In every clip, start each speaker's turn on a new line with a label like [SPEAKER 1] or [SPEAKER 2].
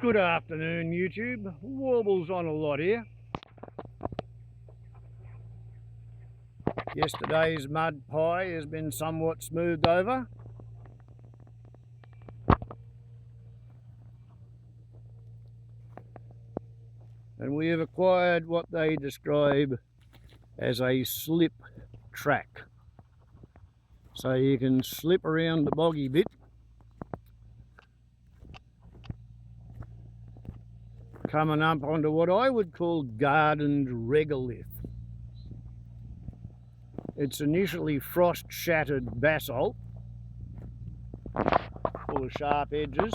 [SPEAKER 1] Good afternoon, YouTube. Warbles on a lot here. Yesterday's mud pie has been somewhat smoothed over. And we have acquired what they describe as a slip track. So you can slip around the boggy bit coming up onto what I would call gardened regolith. It's initially frost-shattered basalt, full of sharp edges,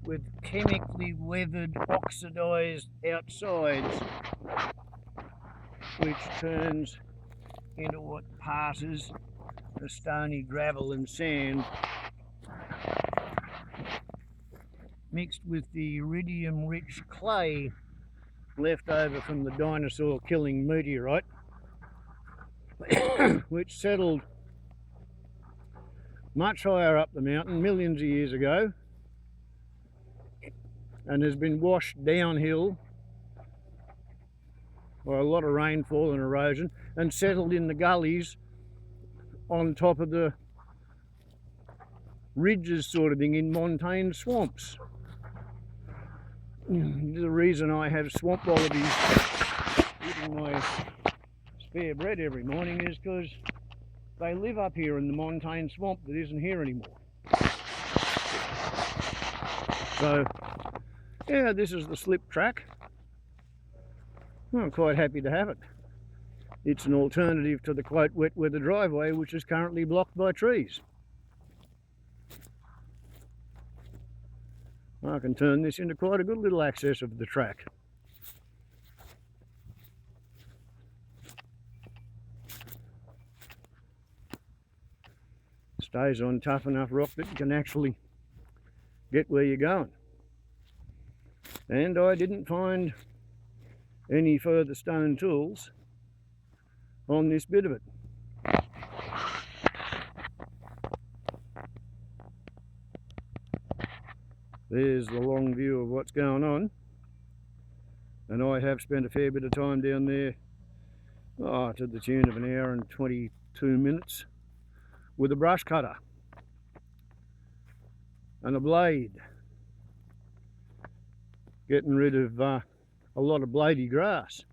[SPEAKER 1] with chemically weathered, oxidised outsides, which turns into what passes for stony gravel and sand, mixed with the iridium-rich clay left over from the dinosaur-killing meteorite, which settled much higher up the mountain millions of years ago and has been washed downhill by a lot of rainfall and erosion and settled in the gullies on top of the ridges sort of thing in montane swamps. The reason I have swamp wallabies eating my spare bread every morning is because they live up here in the montane swamp that isn't here anymore. So yeah, this is the slip track. I'm quite happy to have it. It's an alternative to the quote wet weather driveway, which is currently blocked by trees. I can turn this into quite a good little access of the track. Stays on tough enough rock that you can actually get where you're going. And I didn't find any further stone tools on this bit of it. There's the long view of what's going on, and I have spent a fair bit of time down there, to the tune of an hour and 22 minutes with a brush cutter and a blade, getting rid of a lot of bladey grass,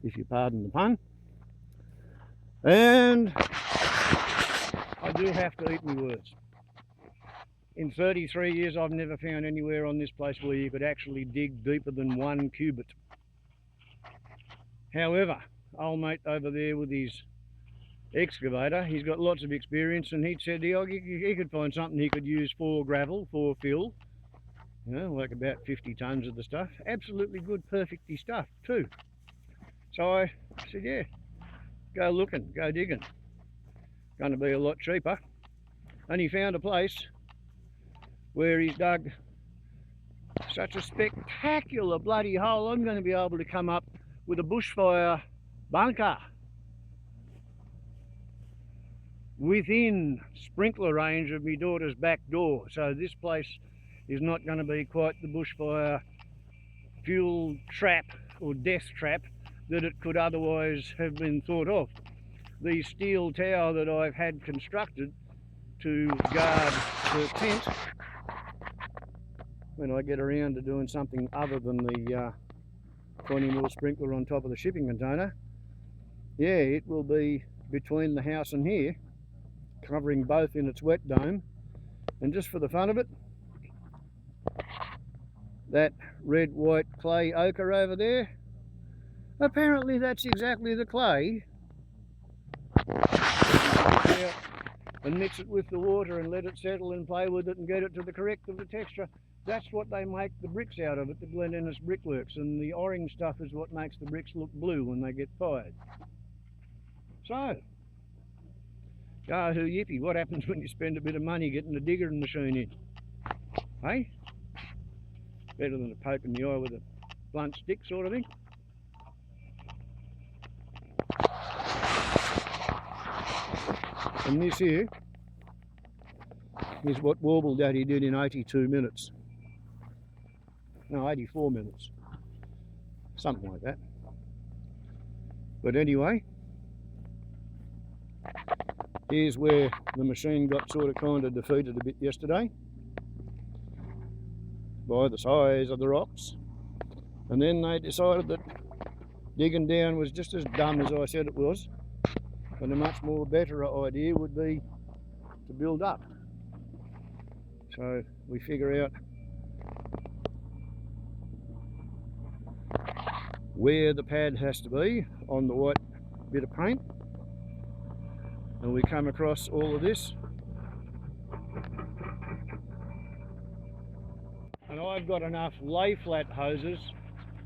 [SPEAKER 1] if you pardon the pun. And I do have to eat my words. In 33 years, I've never found anywhere on this place where you could actually dig deeper than 1 cubit. However, old mate over there with his excavator, he's got lots of experience, and he said he could find something he could use for gravel, for fill, you know, like about 50 tonnes of the stuff. Absolutely good, perfectly stuff too. So I said, yeah, go looking, go digging. Going to be a lot cheaper. And he found a place where he's dug such a spectacular bloody hole, I'm going to be able to come up with a bushfire bunker within sprinkler range of my daughter's back door. So this place is not going to be quite the bushfire fuel trap or death trap that it could otherwise have been thought of. The steel tower that I've had constructed to guard the tent when I get around to doing something other than the 20mm sprinkler on top of the shipping container, yeah, it will be between the house and here, covering both in its wet dome. And just for the fun of it, that red, white clay ochre over there, apparently that's exactly the clay. And mix it with the water and let it settle and play with it and get it to the correct of the texture. That's what they make the bricks out of it, the Unearthing Brickworks, and the orange stuff is what makes the bricks look blue when they get fired. So, yahoo yippee, what happens when you spend a bit of money getting a digger machine in? Hey? Better than a poke in the eye with a blunt stick sort of thing. And this here is what Warble Daddy did in 82 minutes. no, 84 minutes, something like that. But anyway, here's where the machine got sort of kind of defeated a bit yesterday by the size of the rocks, and then they decided that digging down was just as dumb as I said it was, and a much more better idea would be to build up. So we figure out where the pad has to be on the white bit of paint, and we come across all of this, and I've got enough lay flat hoses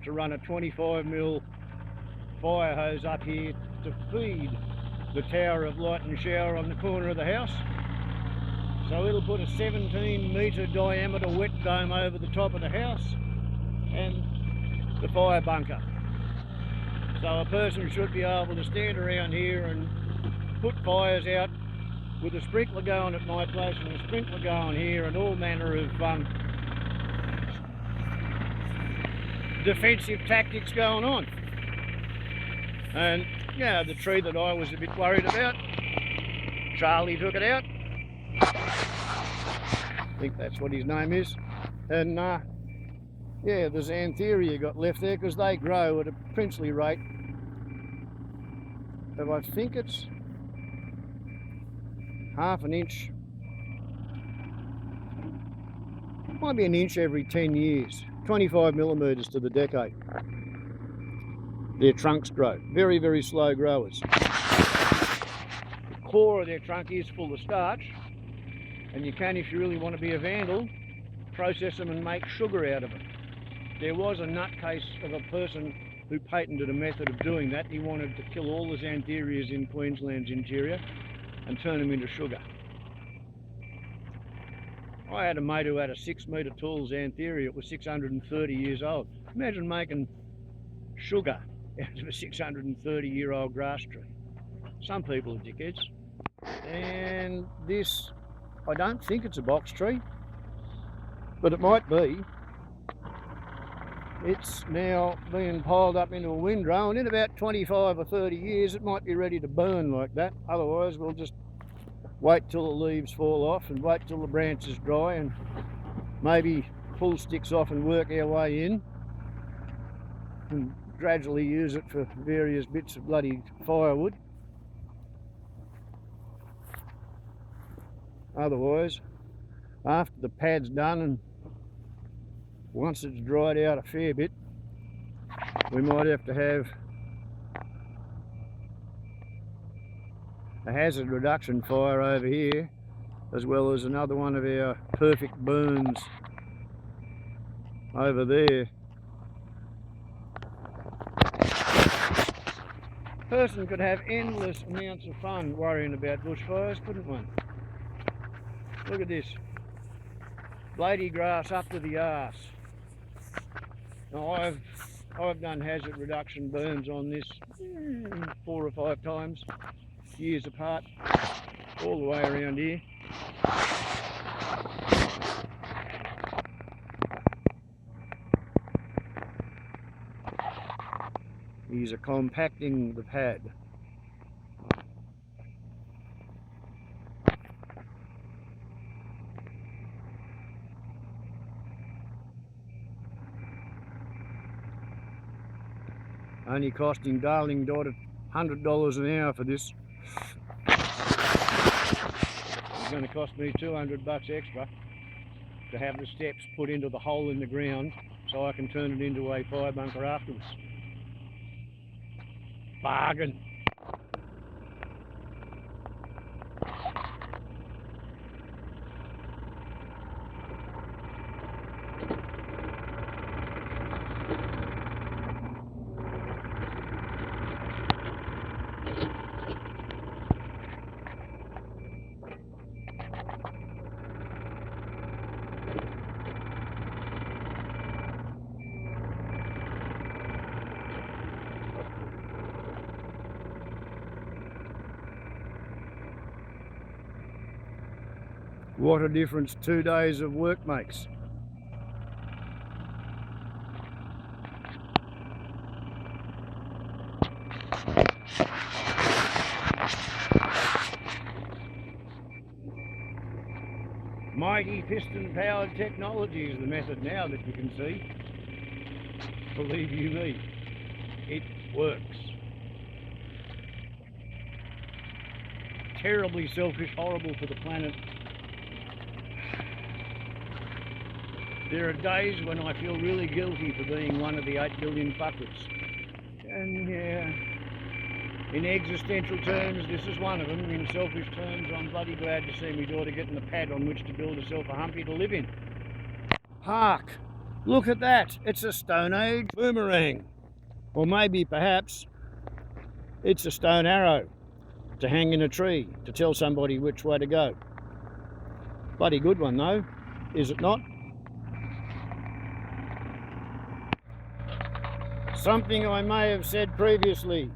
[SPEAKER 1] to run a 25mm fire hose up here to feed the tower of light and shower on the corner of the house. So it'll put a 17-metre diameter wet dome over the top of the house and the fire bunker. So a person should be able to stand around here and put fires out with a sprinkler going at my place and a sprinkler going here and all manner of defensive tactics going on. And yeah, the tree that I was a bit worried about, Charlie took it out. I think that's what his name is. And yeah, the Xantheria got left there because they grow at a princely rate of, I think it's half an inch, might be an inch every 10 years, 25mm to the decade. Their trunks grow, very, very slow growers. The core of their trunk is full of starch, and you can, if you really want to be a vandal, process them and make sugar out of them. There was a nutcase of a person who patented a method of doing that. He wanted to kill all the Xantherias in Queensland's interior and turn them into sugar. I had a mate who had a 6-metre tall Xantheria. It was 630 years old. Imagine making sugar out of a 630-year-old grass tree. Some people are dickheads. And this, I don't think it's a box tree, but it might be. It's now being piled up into a windrow, and in about 25 or 30 years it might be ready to burn like that. Otherwise we'll just wait till the leaves fall off and wait till the branches dry and maybe pull sticks off and work our way in and gradually use it for various bits of bloody firewood. Otherwise, after the pad's done and once it's dried out a fair bit, we might have to have a hazard reduction fire over here, as well as another one of our perfect burns over there. A person could have endless amounts of fun worrying about bushfires, couldn't one? Look at this. Blady grass up to the arse. Now I've done hazard reduction burns on this 4 or 5 times, years apart, all the way around here. These are compacting the pad. Only costing darling daughter $100 an hour for this. It's going to cost me $200 extra to have the steps put into the hole in the ground so I can turn it into a fire bunker afterwards. Bargain. What a difference 2 days of work makes. Mighty piston-powered technology is the method now that you can see. Believe you me, it works. Terribly selfish, horrible for the planet. There are days when I feel really guilty for being one of the 8 billion fuckers. And yeah, in existential terms, this is one of them. In selfish terms, I'm bloody glad to see my daughter getting a pad on which to build herself a humpy to live in. Hark! Look at that! It's a Stone Age boomerang. Or maybe, perhaps, it's a stone arrow to hang in a tree to tell somebody which way to go. Bloody good one though, is it not? Something I may have said previously.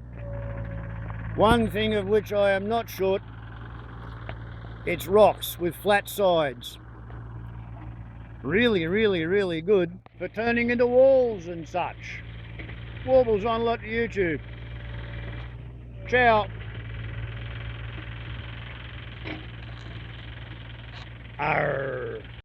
[SPEAKER 1] One thing of which I am not short, it's rocks with flat sides. Really, really, really good for turning into walls and such. Warbles on a lot to YouTube. Ciao. Arr.